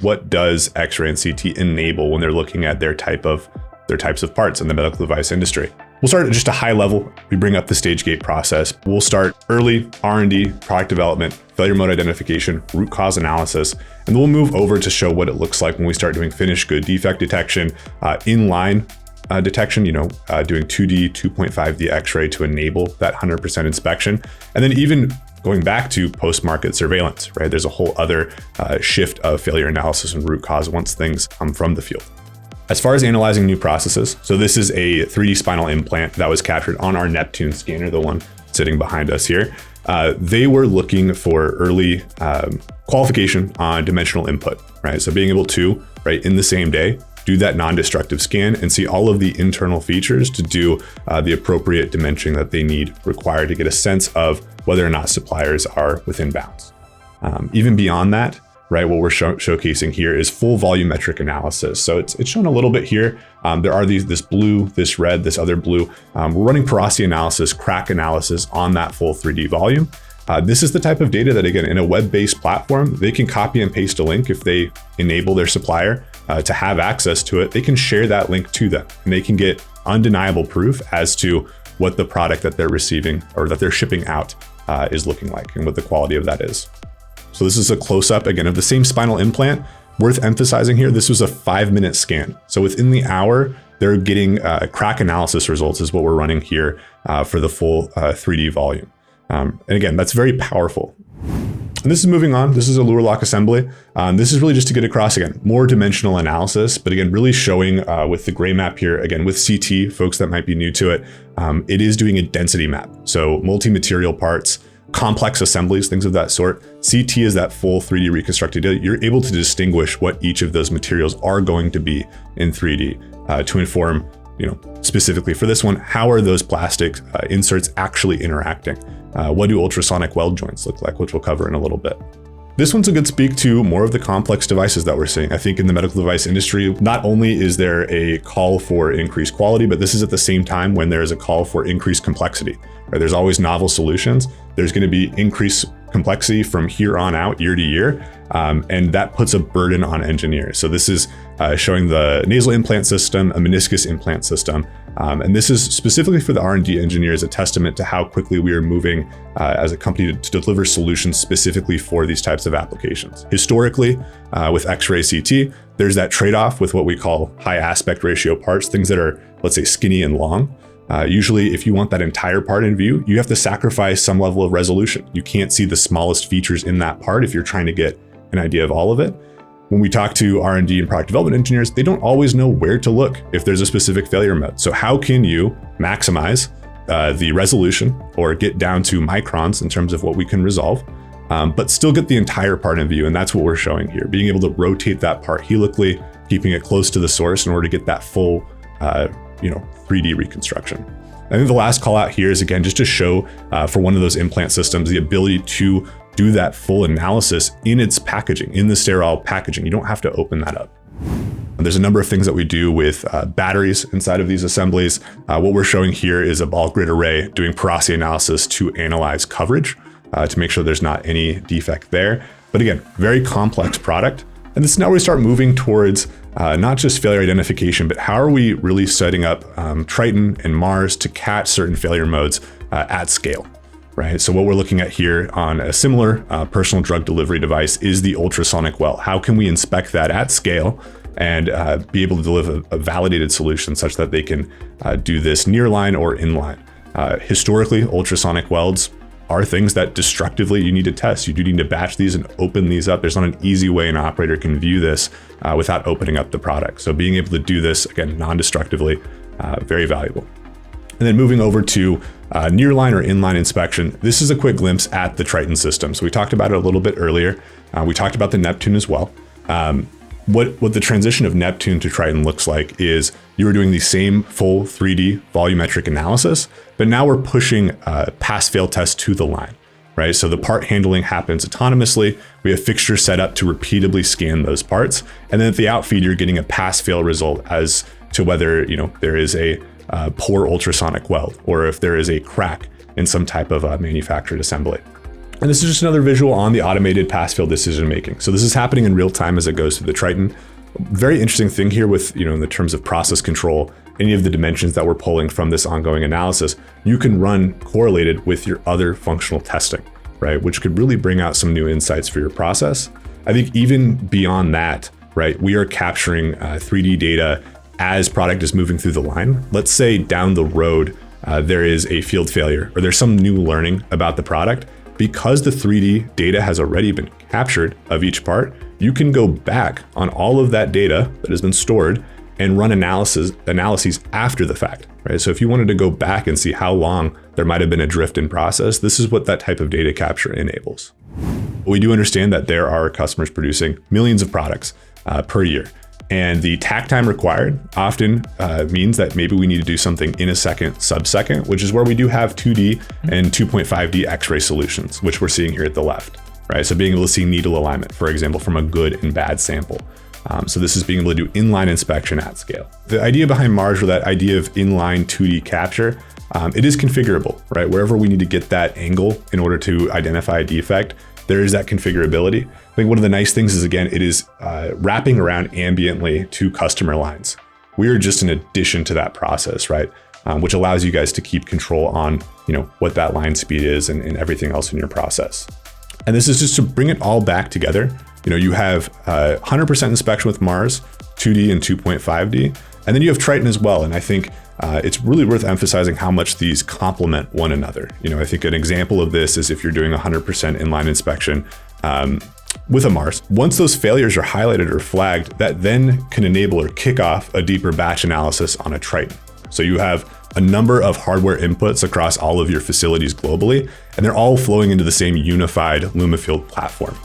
what does X-ray and CT enable when they're looking at their types of parts in the medical device industry. We'll start at just a high level. We bring up the stage gate process. We'll start early R&D, product development, failure mode identification, root cause analysis, and then we'll move over to show what it looks like when we start doing finished good defect detection, inline detection, doing 2D, 2.5D X-ray to enable that 100% inspection. And then even going back to post-market surveillance, right? There's a whole other shift of failure analysis and root cause once things come from the field. As far as analyzing new processes, so this is a 3D spinal implant that was captured on our Neptune scanner, the one sitting behind us here. They were looking for early qualification on dimensional input, right? So being able to, right, in the same day, do that non-destructive scan and see all of the internal features to do the appropriate dimensioning that they need required to get a sense of whether or not suppliers are within bounds. Even beyond that, right, what we're showcasing here is full volumetric analysis. So it's shown a little bit here. There are this blue, this red, this other blue. We're running porosity analysis, crack analysis on that full 3D volume. This is the type of data that, again, in a web-based platform, they can copy and paste a link if they enable their supplier to have access to it. They can share that link to them and they can get undeniable proof as to what the product that they're receiving or that they're shipping out is looking like and what the quality of that is. So this is a close-up, again, of the same spinal implant. Worth emphasizing here, this was a 5-minute scan. So within the hour, they're getting crack analysis results is what we're running here for the full 3D volume. And again, that's very powerful. And this is moving on. This is a luer lock assembly. This is really just to get across, again, more dimensional analysis, but again, really showing with the gray map here, again, with CT, folks that might be new to it, it is doing a density map. So multi-material parts, complex assemblies, things of that sort. CT is that full 3D reconstructed data. You're able to distinguish what each of those materials are going to be in 3D to inform, specifically for this one, how are those plastic inserts actually interacting? What do ultrasonic weld joints look like, which we'll cover in a little bit. This one's a good speak to more of the complex devices that we're seeing. I think in the medical device industry, not only is there a call for increased quality, but this is at the same time when there is a call for increased complexity. Right? There's always novel solutions. There's going to be increased complexity from here on out, year to year, and that puts a burden on engineers. So this is showing the nasal implant system, a meniscus implant system, and this is specifically for the R&D engineers, a testament to how quickly we are moving as a company to deliver solutions specifically for these types of applications. Historically, with X-ray CT, there's that trade-off with what we call high aspect ratio parts, things that are, let's say, skinny and long. Usually, if you want that entire part in view, you have to sacrifice some level of resolution. You can't see the smallest features in that part if you're trying to get an idea of all of it. When we talk to R&D and product development engineers, they don't always know where to look if there's a specific failure mode. So how can you maximize the resolution or get down to microns in terms of what we can resolve, but still get the entire part in view? And that's what we're showing here, being able to rotate that part helically, keeping it close to the source in order to get that full 3D reconstruction. I think the last call out here is, again, just to show for one of those implant systems, the ability to do that full analysis in its packaging, in the sterile packaging. You don't have to open that up. There's a number of things that we do with batteries inside of these assemblies. What we're showing here is a ball grid array doing porosity analysis to analyze coverage to make sure there's not any defect there. But again, very complex product. And this is now we start moving towards not just failure identification, but how are we really setting up Triton and Mars to catch certain failure modes at scale, right? So what we're looking at here on a similar personal drug delivery device is the ultrasonic well. How can we inspect that at scale and be able to deliver a validated solution such that they can do this nearline or inline? Historically, ultrasonic welds are things that destructively you need to test. You do need to batch these and open these up. There's not an easy way an operator can view this without opening up the product. So being able to do this, again, non-destructively, very valuable. And then moving over to nearline or inline inspection, this is a quick glimpse at the Triton system. So we talked about it a little bit earlier. We talked about the Neptune as well. What the transition of Neptune to Triton looks like is you were doing the same full 3D volumetric analysis, but now we're pushing pass-fail tests to the line, right? So the part handling happens autonomously. We have fixtures set up to repeatedly scan those parts. And then at the outfeed, you're getting a pass-fail result as to whether there is a poor ultrasonic weld or if there is a crack in some type of manufactured assembly. And this is just another visual on the automated pass-fail decision making. So this is happening in real time as it goes through the Triton. Very interesting thing here with, in the terms of process control, any of the dimensions that we're pulling from this ongoing analysis, you can run correlated with your other functional testing, right? Which could really bring out some new insights for your process. I think even beyond that, right, we are capturing 3D data as product is moving through the line. Let's say down the road, there is a field failure or there's some new learning about the product. Because the 3D data has already been captured of each part, you can go back on all of that data that has been stored and run analyses after the fact, right? So if you wanted to go back and see how long there might have been a drift in process, this is what that type of data capture enables. We do understand that there are customers producing millions of products per year. And the takt time required often means that maybe we need to do something in a second, sub-second, which is where we do have 2D and 2.5D X-ray solutions, which we're seeing here at the left, right? So being able to see needle alignment, for example, from a good and bad sample. So this is being able to do inline inspection at scale. The idea behind Mars, or that idea of inline 2D capture, it is configurable, right? Wherever we need to get that angle in order to identify a defect, there is that configurability. I think one of the nice things is, again, it is wrapping around ambiently to customer lines. We are just an addition to that process, right? Which allows you guys to keep control on, what that line speed is and everything else in your process. And this is just to bring it all back together. You have 100% inspection with Mars, 2D and 2.5D, and then you have Triton as well. And I think it's really worth emphasizing how much these complement one another. I think an example of this is if you're doing 100% inline inspection with a Mars. Once those failures are highlighted or flagged, that then can enable or kick off a deeper batch analysis on a Triton. So you have a number of hardware inputs across all of your facilities globally, and they're all flowing into the same unified Lumafield platform.